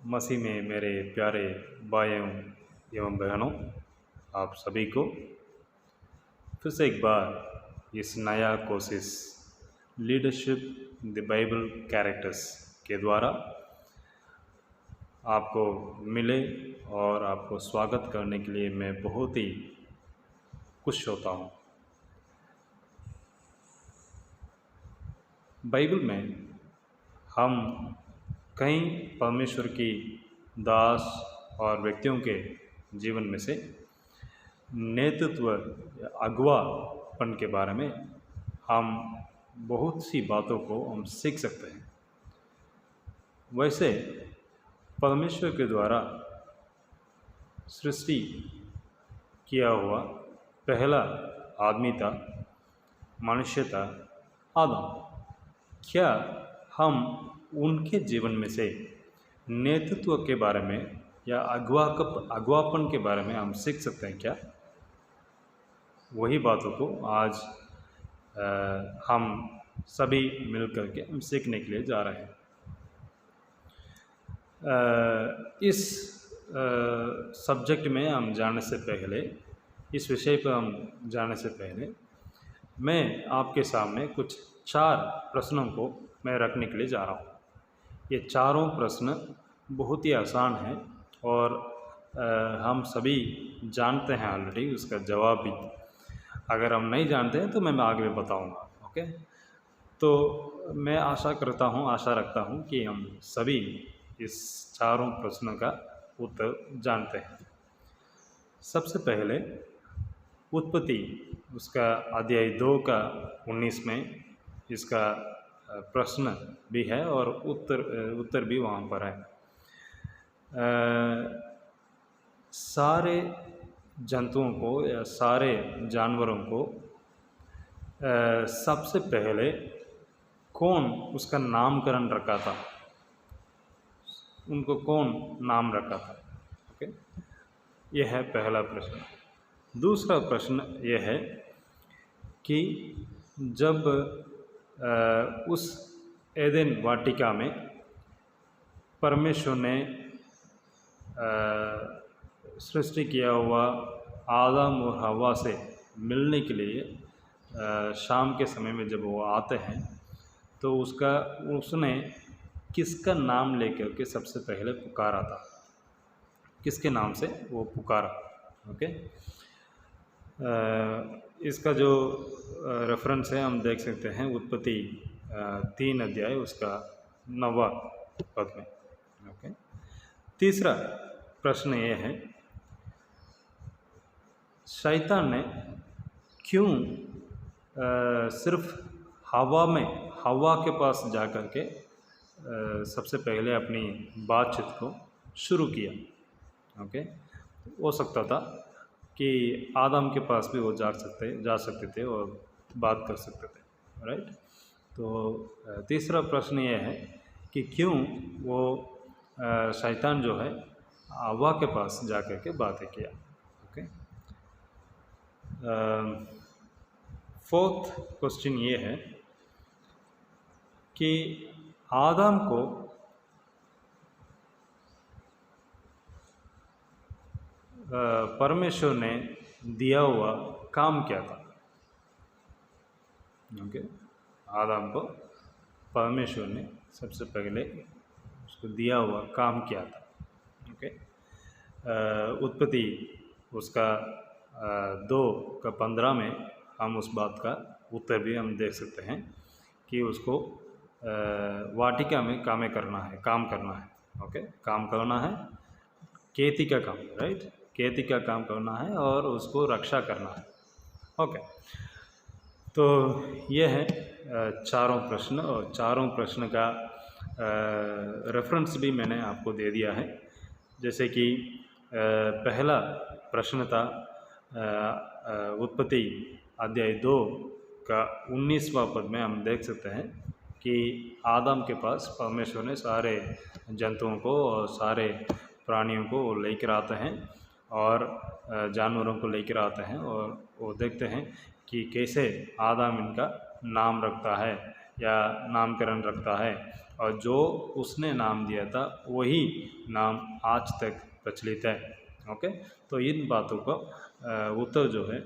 मसीह में मेरे प्यारे भाइयों एवं बहनों, आप सभी को फिर से एक बार इस नया कोशिश लीडरशिप द बाइबल कैरेक्टर्स के द्वारा आपको मिले और आपको स्वागत करने के लिए मैं बहुत ही खुश होता हूँ। बाइबल में हम कई परमेश्वर की दास और व्यक्तियों के जीवन में से नेतृत्व या अगुवापन के बारे में हम बहुत सी बातों को हम सीख सकते हैं। वैसे परमेश्वर के द्वारा सृष्टि किया हुआ पहला आदमी था, मनुष्य था, आदम। क्या हम उनके जीवन में से नेतृत्व के बारे में या अगुवापन के बारे में हम सीख सकते हैं क्या? वही बातों को आज हम सभी मिल कर के हम सीखने के लिए जा रहे हैं। इस सब्जेक्ट में हम जाने से पहले, इस विषय पर हम जाने से पहले मैं आपके सामने कुछ 4 प्रश्नों को मैं रखने के लिए जा रहा हूँ। ये चारों प्रश्न बहुत ही आसान हैं और हम सभी जानते हैं ऑलरेडी उसका जवाब भी। अगर हम नहीं जानते हैं तो मैं आगे बताऊंगा। ओके, तो मैं आशा रखता हूँ कि हम सभी इस चारों प्रश्नों का उत्तर जानते हैं। सबसे पहले उत्पत्ति, उसका अध्याय 2 का 19 में इसका प्रश्न भी है और उत्तर भी वहाँ पर है। सारे जंतुओं को या सारे जानवरों को सबसे पहले कौन उसका नामकरण रखा था? उनको कौन नाम रखा था? ओके, यह है पहला प्रश्न। दूसरा प्रश्न यह है कि जब उस एदेन वाटिका में परमेश्वर ने सृष्टि किया हुआ आदम और हवा से मिलने के लिए शाम के समय में जब वो आते हैं तो उसने किसका नाम लेकर के सबसे पहले पुकारा था? किसके नाम से वो पुकारा? ओके, इसका जो रेफरेंस है हम देख सकते हैं उत्पत्ति 3 अध्याय उसका 9वां पद में। ओके, तीसरा प्रश्न ये है, शैतान ने क्यों सिर्फ हवा के पास जा कर के सबसे पहले अपनी बातचीत को शुरू किया? ओके, हो सकता था कि आदम के पास भी वो जा सकते थे और बात कर सकते थे, राइट? तो तीसरा प्रश्न ये है कि क्यों वो शैतान जो है हवा के पास जा कर के बातें किया? ओके, फोर्थ क्वेश्चन ये है कि आदम को परमेश्वर ने दिया हुआ काम क्या था? ओके, आदम को परमेश्वर ने सबसे पहले उसको दिया हुआ काम क्या था? ओके, उत्पत्ति उसका 2 का 15 में हम उस बात का उत्तर भी हम देख सकते हैं कि उसको वाटिका में काम करना है। ओके, काम करना है, खेती का काम, राइट? खेती का काम करना है और उसको रक्षा करना है। ओके, तो ये है चारों प्रश्न और चारों प्रश्न का रेफरेंस भी मैंने आपको दे दिया है। जैसे कि पहला प्रश्न था उत्पत्ति अध्याय 2 का 19वां पद में हम देख सकते हैं कि आदम के पास परमेश्वर ने सारे जंतुओं को और सारे प्राणियों को लेकर आते हैं और जानवरों को लेकर आते हैं और वो देखते हैं कि कैसे आदम इनका नाम रखता है या नामकरण रखता है, और जो उसने नाम दिया था वही नाम आज तक प्रचलित है। ओके, तो इन बातों का उत्तर जो है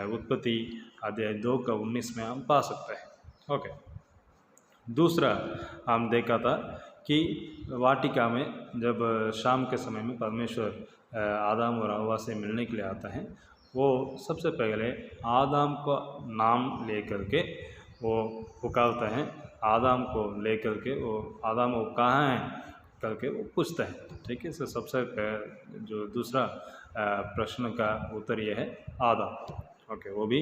उत्पत्ति अध्याय 2 का 19 में हम पा सकते हैं। ओके, दूसरा हम देखा था कि वाटिका में जब शाम के समय में परमेश्वर आदम और हव्वा से मिलने के लिए आता है, वो सबसे पहले आदम का नाम लेकर के वो पुकारता है, आदम को लेकर के वो आदम वो कहाँ है करके वो पूछता है। ठीक है, सबसे जो दूसरा प्रश्न का उत्तर यह है आदम। ओके, वो भी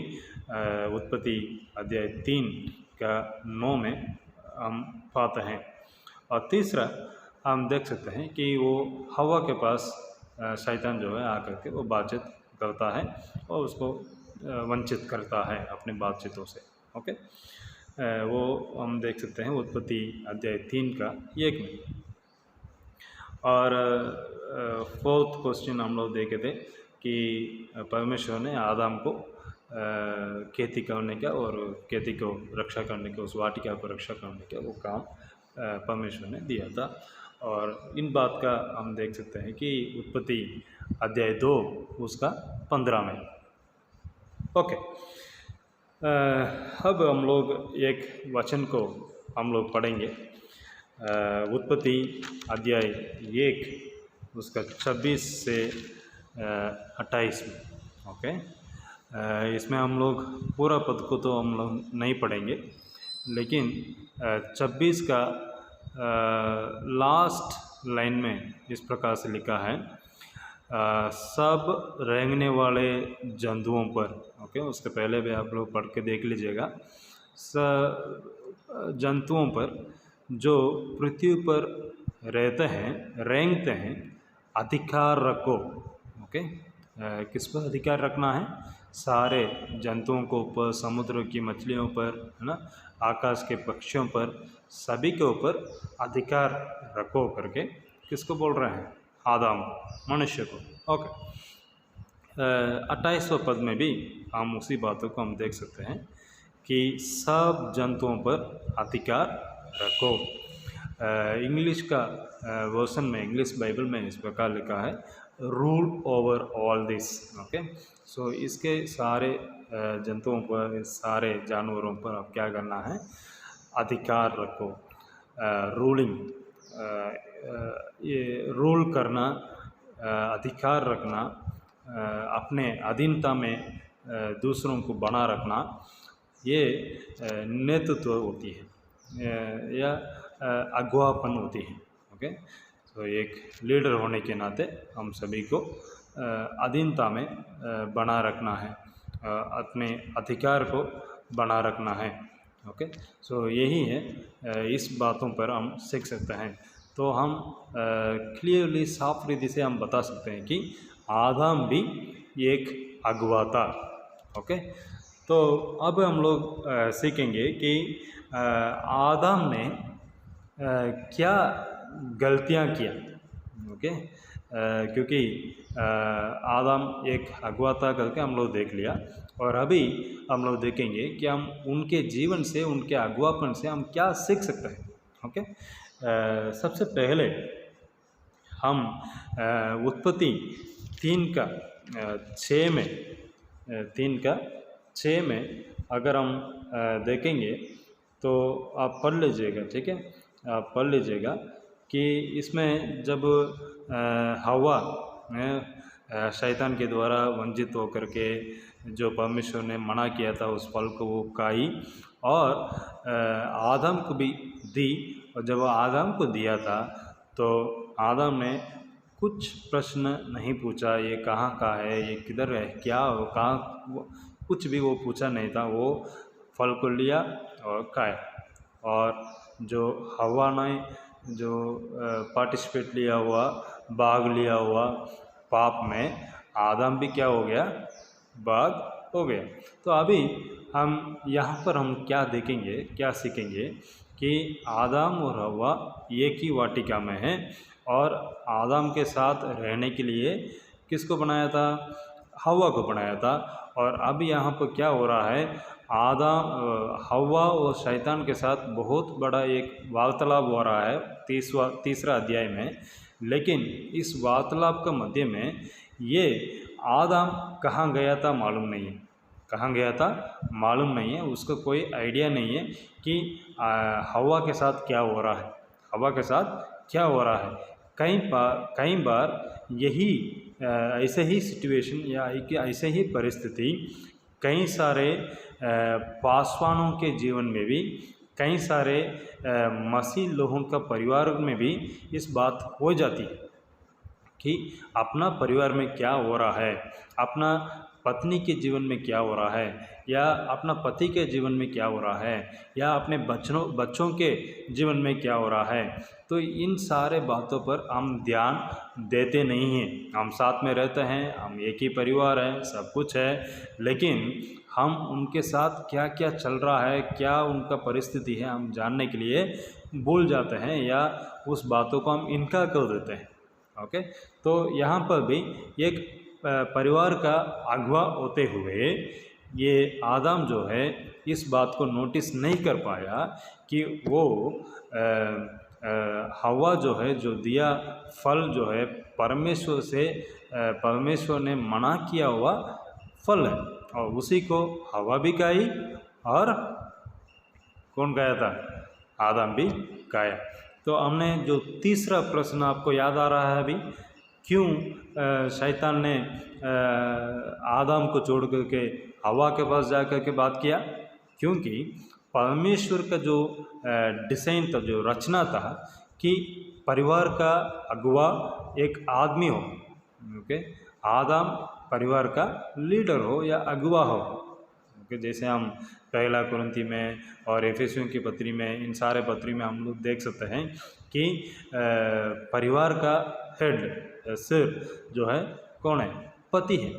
उत्पत्ति अध्याय 3 का 9 में हम पाते हैं। और तीसरा हम देख सकते हैं कि वो हवा के पास शैतान जो है आकर के वो बातचीत करता है और उसको वंचित करता है अपने बातचीतों से। ओके, वो हम देख सकते हैं उत्पत्ति अध्याय 3 का 1 में। और फोर्थ क्वेश्चन हम लोग देखे थे कि परमेश्वर ने आदम को खेती करने का और खेती को रक्षा करने का, उस वाटिका को रक्षा करने का वो काम परमेश्वर ने दिया था। और इन बात का हम देख सकते हैं कि उत्पत्ति अध्याय 2 उसका 15 में। ओके, अब हम लोग एक वचन को हम लोग पढ़ेंगे, उत्पत्ति अध्याय 1 उसका 26 से 28 में। ओके, इसमें हम लोग पूरा पद को तो हम लोग नहीं पढ़ेंगे, लेकिन 26 का लास्ट लाइन में इस प्रकार से लिखा है, सब रेंगने वाले जंतुओं पर। ओके, उसके पहले भी आप लोग पढ़ के देख लीजिएगा। सब जंतुओं पर जो पृथ्वी पर रहते हैं, रेंगते हैं, अधिकार रखो। ओके, किस पर अधिकार रखना है? सारे जंतुओं को ऊपर, समुद्र की मछलियों पर, है ना, आकाश के पक्षियों पर, सभी के ऊपर अधिकार रखो करके किसको बोल रहे हैं? आदम, मनुष्य को। ओके, 28वें पद में भी हम उसी बातों को हम देख सकते हैं कि सब जंतुओं पर अधिकार रखो। इंग्लिश का वर्सन में, इंग्लिश बाइबल में इस प्रकार लिखा है, rule over all this. Okay, so इसके सारे जंतुओं पर, सारे जानवरों पर अब क्या करना है? अधिकार रखो। रूलिंग, ये रूल करना, अधिकार रखना, अपने अधीनता में दूसरों को बना रखना, ये नेतृत्व होती है या अगुवापन होती है। ओके, तो एक लीडर होने के नाते हम सभी को अधीनता में बना रखना है, अपने अधिकार को बना रखना है। ओके, सो यही है, इस बातों पर हम सीख सकते हैं। तो हम क्लियरली, साफ रीति से हम बता सकते हैं कि आदम भी एक अगुवा था। ओके, तो अब हम लोग सीखेंगे कि आदम ने क्या गलतियां किया। ओके, क्योंकि आदम एक अगुवा था करके हम लोग देख लिया, और अभी हम लोग देखेंगे कि हम उनके जीवन से, उनके अगुवापन से हम क्या सीख सकते हैं। ओके, सबसे पहले हम उत्पत्ति 3 का 6 में, 3 का 6 में अगर हम देखेंगे तो आप पढ़ लीजिएगा। ठीक है, आप पढ़ लीजिएगा कि इसमें जब हव्वा शैतान के द्वारा वंचित होकर के जो परमेश्वर ने मना किया था उस फल को वो खाई, और आदम को भी दी। और जब आदम को दिया था तो आदम ने कुछ प्रश्न नहीं पूछा, ये कहाँ का है, ये किधर है, क्या हो, कहाँ, कुछ भी वो पूछा नहीं था। वो फल को लिया और खाया। और जो हव्वा ने जो पार्टिसिपेट लिया हुआ, भाग लिया हुआ पाप में, आदम भी क्या हो गया? भाग हो गया। तो अभी हम यहाँ पर हम क्या देखेंगे, क्या सीखेंगे कि आदम और हव्वा एक ही वाटिका में हैं, और आदम के साथ रहने के लिए किसको बनाया था? हवा को बनाया था। और अब यहाँ पर क्या हो रहा है, हवा और शैतान के साथ बहुत बड़ा एक वार्तालाप हो रहा है तीसरा अध्याय में। लेकिन इस वार्तालाप के मध्य में ये आदम कहाँ गया था मालूम नहीं है, कहाँ गया था मालूम नहीं है, उसको कोई आइडिया नहीं है कि हवा के साथ क्या हो रहा है, हवा के साथ क्या हो रहा है। कई बार यही ऐसे ही सिचुएशन या ऐसे ही परिस्थिति कई सारे पासवानों के जीवन में भी, कई सारे मसीह लोगों का परिवार में भी इस बात हो जाती है कि अपना परिवार में क्या हो रहा है, अपना पत्नी के जीवन में क्या हो रहा है, या अपना पति के जीवन में क्या हो रहा है, या अपने बच्चों के जीवन में क्या हो रहा है। तो इन सारे बातों पर हम ध्यान देते नहीं हैं। हम साथ में रहते हैं, हम एक ही परिवार है, सब कुछ है, लेकिन हम उनके साथ क्या क्या चल रहा है, क्या उनका परिस्थिति है, हम जानने के लिए भूल जाते हैं या उस बातों को हम इनकार कर देते हैं। ओके, तो यहाँ पर भी एक परिवार का अगुवा होते हुए ये आदम जो है इस बात को नोटिस नहीं कर पाया कि वो हवा जो है, जो दिया फल जो है परमेश्वर से, परमेश्वर ने मना किया हुआ फल है, और उसी को हवा भी खाई और कौन खाया था, आदम भी खाया। तो हमने जो तीसरा प्रश्न आपको याद आ रहा है अभी, क्यों शैतान ने आदम को छोड़ करके हवा के पास जा कर के बात किया? क्योंकि परमेश्वर का जो डिज़ाइन था, जो रचना था कि परिवार का अगुवा एक आदमी हो। ओके, आदम परिवार का लीडर हो या अगुवा हो। ओके, जैसे हम पहला कुरिन्थी में और एफेसियों की पत्री में, इन सारे पत्री में हम लोग देख सकते हैं कि परिवार का हेड, सिर जो है कौन है, पति है,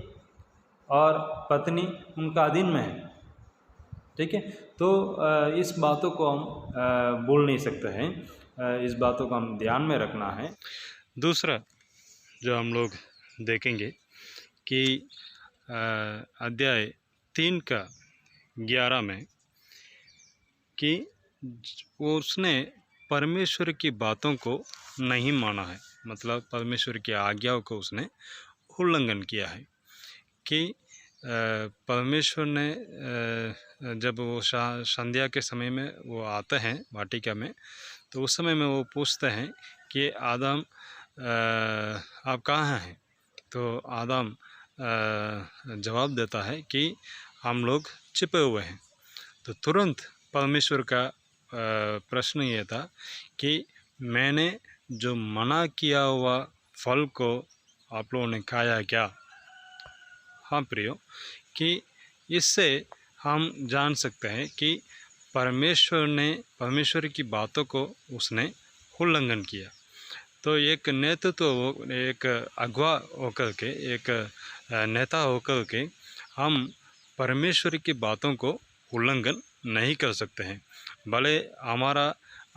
और पत्नी उनका अधीन में है। ठीक है, तो इस बातों को हम भूल नहीं सकते हैं, इस बातों को हम ध्यान में रखना है। दूसरा जो हम लोग देखेंगे कि अध्याय 3 का 11 में कि उसने परमेश्वर की बातों को नहीं माना है, मतलब परमेश्वर की आज्ञाओं को उसने उल्लंघन किया है। कि परमेश्वर ने जब वो संध्या के समय में वो आते हैं वाटिका में, तो उस समय में वो पूछते हैं कि आदम आप कहाँ हैं? तो आदम जवाब देता है कि हम लोग छिपे हुए हैं। तो तुरंत परमेश्वर का प्रश्न ये था कि मैंने जो मना किया हुआ फल को आप लोगों ने खाया क्या? हाँ प्रियो, कि इससे हम जान सकते हैं कि परमेश्वर की बातों को उसने उल्लंघन किया। तो एक नेतृत्व, एक अगुवा होकर के, एक नेता होकर के हम परमेश्वर की बातों को उल्लंघन नहीं कर सकते हैं। भले हमारा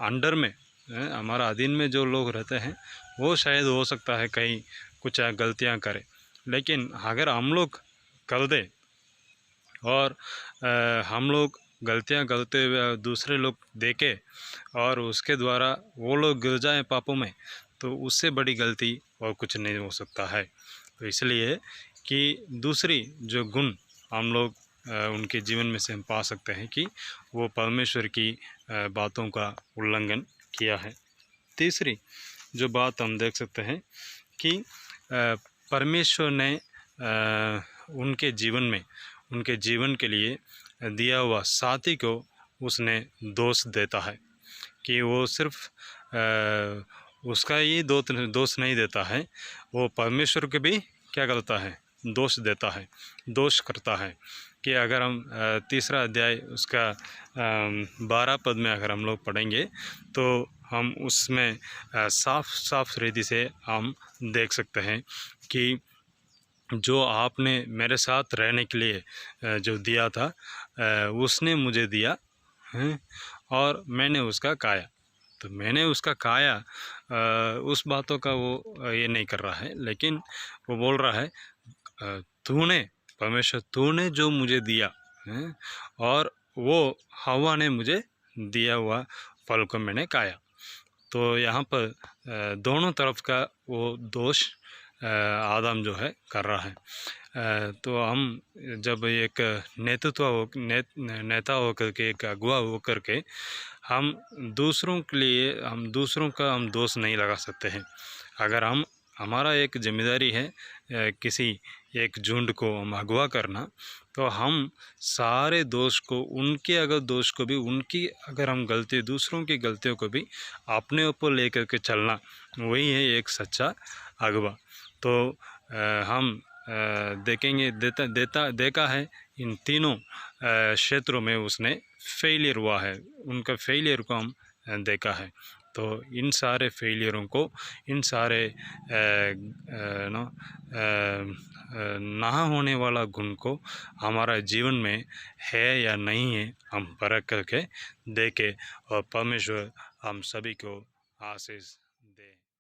अंडर में, हमारा अधीन में जो लोग रहते हैं वो शायद हो सकता है कहीं कुछ गलतियां करें, लेकिन अगर हम लोग कर दे और हम लोग गलतियां करते हुए दूसरे लोग देखे और उसके द्वारा वो लोग गिर जाएं पापों में, तो उससे बड़ी गलती और कुछ नहीं हो सकता है। तो इसलिए कि दूसरी जो गुण हम लोग उनके जीवन में से हम पा सकते हैं कि वो परमेश्वर की बातों का उल्लंघन किया है। तीसरी जो बात हम देख सकते हैं कि परमेश्वर ने उनके जीवन के लिए दिया हुआ साथी को उसने दोष देता है कि वो सिर्फ उसका ही दोष नहीं देता है, वो परमेश्वर के भी क्या करता है, दोष देता है, दोष करता है। कि अगर हम तीसरा अध्याय उसका 12 पद में अगर हम लोग पढ़ेंगे तो हम उसमें साफ रीति से हम देख सकते हैं कि जो आपने मेरे साथ रहने के लिए जो दिया था उसने मुझे दिया है और मैंने उसका खाया। तो मैंने उसका खाया, उस बातों का वो ये नहीं कर रहा है, लेकिन वो बोल रहा है तूने जो मुझे दिया हैं, और वो हवा ने मुझे दिया हुआ फल को मैंने खाया। तो यहाँ पर दोनों तरफ का वो दोष आदम जो है कर रहा है। तो हम जब एक नेता होकर के, एक अगुवा होकर के, हम दूसरों के लिए हम दूसरों का हम दोष नहीं लगा सकते हैं। अगर हमारा एक जिम्मेदारी है किसी एक झुंड को हम अगवा करना, तो हम सारे दोष को, उनके अगर दोष को भी, उनकी अगर हम गलती, दूसरों की गलतियों को भी अपने ऊपर लेकर के चलना, वही है एक सच्चा अगवा। तो हम देखेंगे, देखा है इन तीनों क्षेत्रों में उसने फेलियर हुआ है, उनका फेलियर को हम देखा है। तो इन सारे फेलियरों को, इन सारे ना होने वाला गुण को हमारा जीवन में है या नहीं है, हम परख करके देखें, और परमेश्वर हम सभी को आशीष दे।